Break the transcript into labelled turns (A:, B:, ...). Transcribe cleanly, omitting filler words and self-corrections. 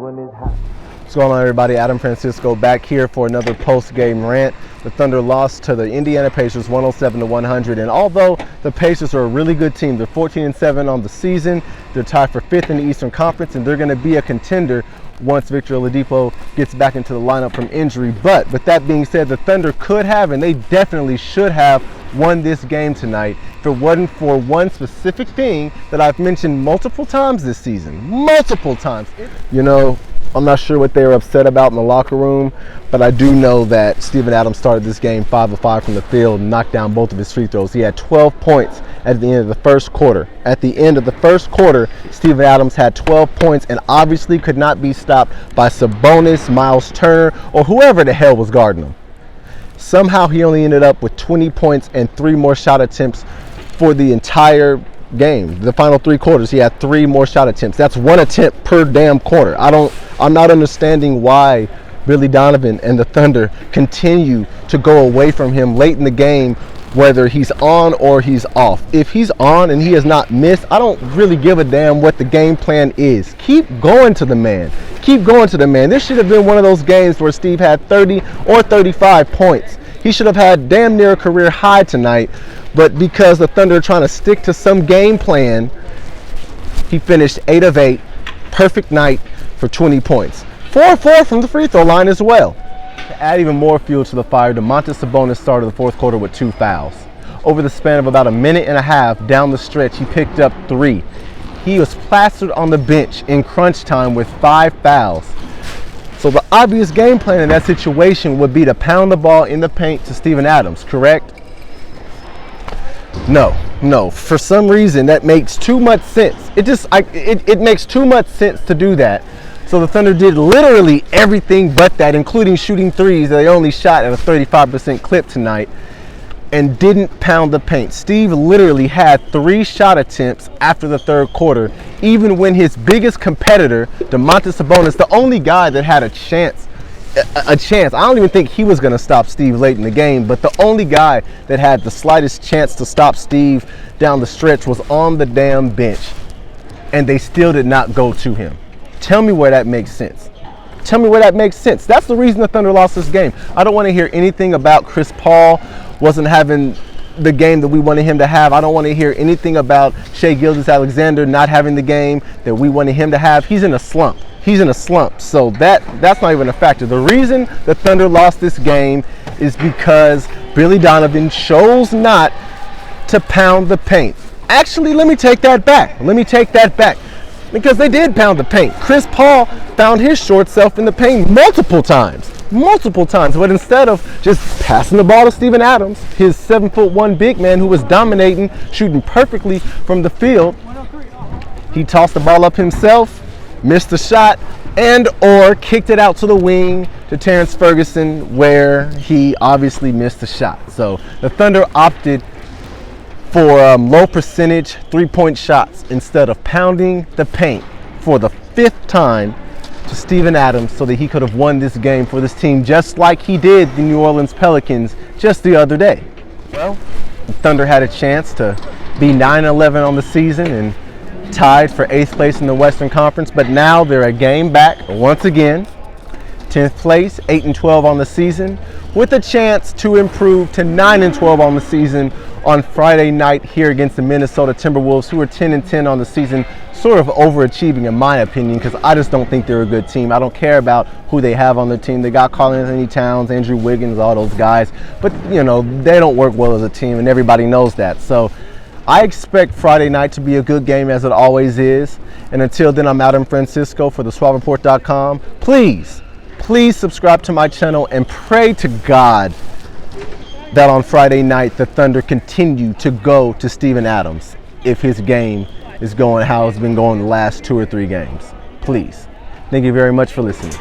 A: when it's hot.
B: What's going on, everybody? Adam Francisco back here for another post-game rant. The Thunder lost to the Indiana Pacers 107-100, and although the Pacers are a really good team, they're 14-7 on the season, they're tied for 5th in the Eastern Conference, and they're going to be a contender once Victor Oladipo gets back into the lineup from injury. But with that being said, the Thunder could have, and they definitely should have, won this game tonight if it wasn't for one specific thing that I've mentioned multiple times this season. Multiple times. You know, I'm not sure what they were upset about in the locker room, but I do know that Steven Adams started this game 5 of 5 from the field and knocked down both of his free throws. He had 12 points at the end of the first quarter. At the end of the first quarter, Steven Adams had 12 points and obviously could not be stopped by Sabonis, Miles Turner, or whoever the hell was guarding him. Somehow he only ended up with 20 points and 3 more shot attempts for the entire game. The final 3 quarters, he had 3 more shot attempts. That's 1 attempt per damn quarter. I'm not understanding why Billy Donovan and the Thunder continue to go away from him late in the game, whether he's on or he's off. If he's on and he has not missed, I don't really give a damn what the game plan is. Keep going to the man. Keep going to the man. This should have been one of those games where Steve had 30 or 35 points. He should have had damn near a career high tonight, but because the Thunder are trying to stick to some game plan, he finished 8 of 8, perfect night for 20 points. 4 of 4 from the free throw line as well. To add even more fuel to the fire, Domantas Sabonis started the fourth quarter with 2 fouls. Over the span of about a minute and a half down the stretch, he picked up 3. He was plastered on the bench in crunch time with 5 fouls. So the obvious game plan in that situation would be to pound the ball in the paint to Steven Adams, correct? No. For some reason, that makes too much sense. It makes too much sense to do that. So the Thunder did literally everything but that, including shooting threes that they only shot at a 35% clip tonight, and didn't pound the paint. Steve literally had 3 shot attempts after the third quarter, even when his biggest competitor, Domantas Sabonis, the only guy that had a chance. I don't even think he was going to stop Steve late in the game, but the only guy that had the slightest chance to stop Steve down the stretch was on the damn bench, and they still did not go to him. Tell me where that makes sense. Tell me where that makes sense. That's the reason the Thunder lost this game. I don't want to hear anything about Chris Paul wasn't having the game that we wanted him to have. I don't want to hear anything about Shai Gilgeous-Alexander not having the game that we wanted him to have. He's in a slump. So that's not even a factor. The reason the Thunder lost this game is because Billy Donovan chose not to pound the paint. Actually, let me take that back. Because they did pound the paint. Chris Paul found his short self in the paint multiple times. But instead of just passing the ball to Steven Adams, his 7'1" big man who was dominating, shooting perfectly from the field, he tossed the ball up himself, missed the shot, and or kicked it out to the wing to Terrence Ferguson, where he obviously missed the shot. So the Thunder opted for low percentage 3-point shots instead of pounding the paint for the 5th time to Steven Adams so that he could have won this game for this team, just like he did the New Orleans Pelicans just the other day. Well, the Thunder had a chance to be 9-11 on the season and tied for 8th place in the Western Conference, but now they're a game back once again, 10th place, 8-12 on the season, with a chance to improve to 9-12 on the season on Friday night here against the Minnesota Timberwolves, who are 10-10 on the season, sort of overachieving in my opinion, because I just don't think they're a good team. I don't care about who they have on their team. They got Karl-Anthony Towns, Andrew Wiggins, all those guys, but you know, they don't work well as a team, and everybody knows that. So I expect Friday night to be a good game, as it always is. And until then, I'm Adam Francisco for thesuavereport.com. Please subscribe to my channel and pray to God that on Friday night the Thunder continue to go to Steven Adams if his game is going how it's been going the last 2 or 3 games. Please. Thank you very much for listening.